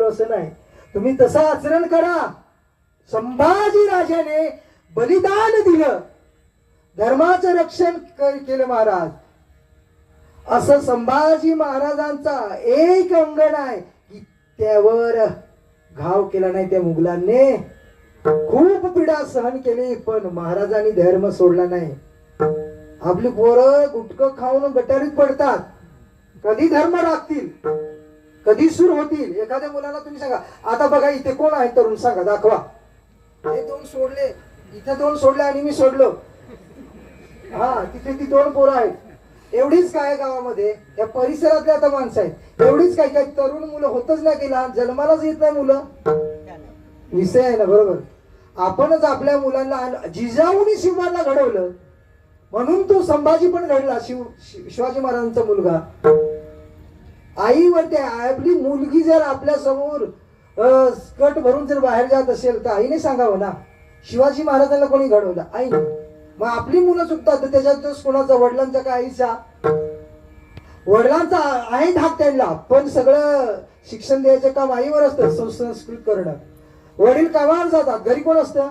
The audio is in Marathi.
असं नाही, तुम्ही तसं आचरण करा. संभाजी राजाने बलिदान दिलं, धर्माचं रक्षण केलं महाराज. असं संभाजी महाराजांचा एक अंगण आहे की त्यावर घाव केला नाही त्या मुघलांनी. खूप पीडा सहन केली पण महाराजांनी धर्म सोडला नाही. आपली पोरं गुटकं खाऊन गटारीत पडतात, कधी धर्म राखतील, कधी सुर होतील. एखाद्या मुलाला तुम्ही सांगा, आता बघा इथे कोण आहे तरुण, सांगा दाखवा. हे दोन सोडले, इथे दोन सोडले आणि मी सोडलो. हा तिथे ती दोन पोरं आहेत. एवढीच काय गावामध्ये या परिसरातले आता माणसं आहेत, एवढीच काय काय तरुण मुलं होतच नाही की लहान जन्मालाच येत नाही मुलं. विषय आहे ना, बरोबर. आपणच आपल्या मुलांना जिजाऊनी शिवाला घडवलं म्हणून तो संभाजी पण घडला. शिवाजी महाराजांचा मुलगा. आई व त्या आपली मुलगी जर आपल्या समोर स्कर्ट भरून जर बाहेर जात असेल तर आईने सांगावं ना, शिवाजी महाराजांना कोणी घडवलं? आईने. मग आपली मुलं चुकतात तर त्याच्यातच कोणाचा, वडिलांचा का आईचा? वडिलांचा आहे धाक त्यांना, पण सगळं शिक्षण द्यायचं काम आईवर असतं, संस्कृत करणं. वडील कामावर जातात, घरी कोण असतं?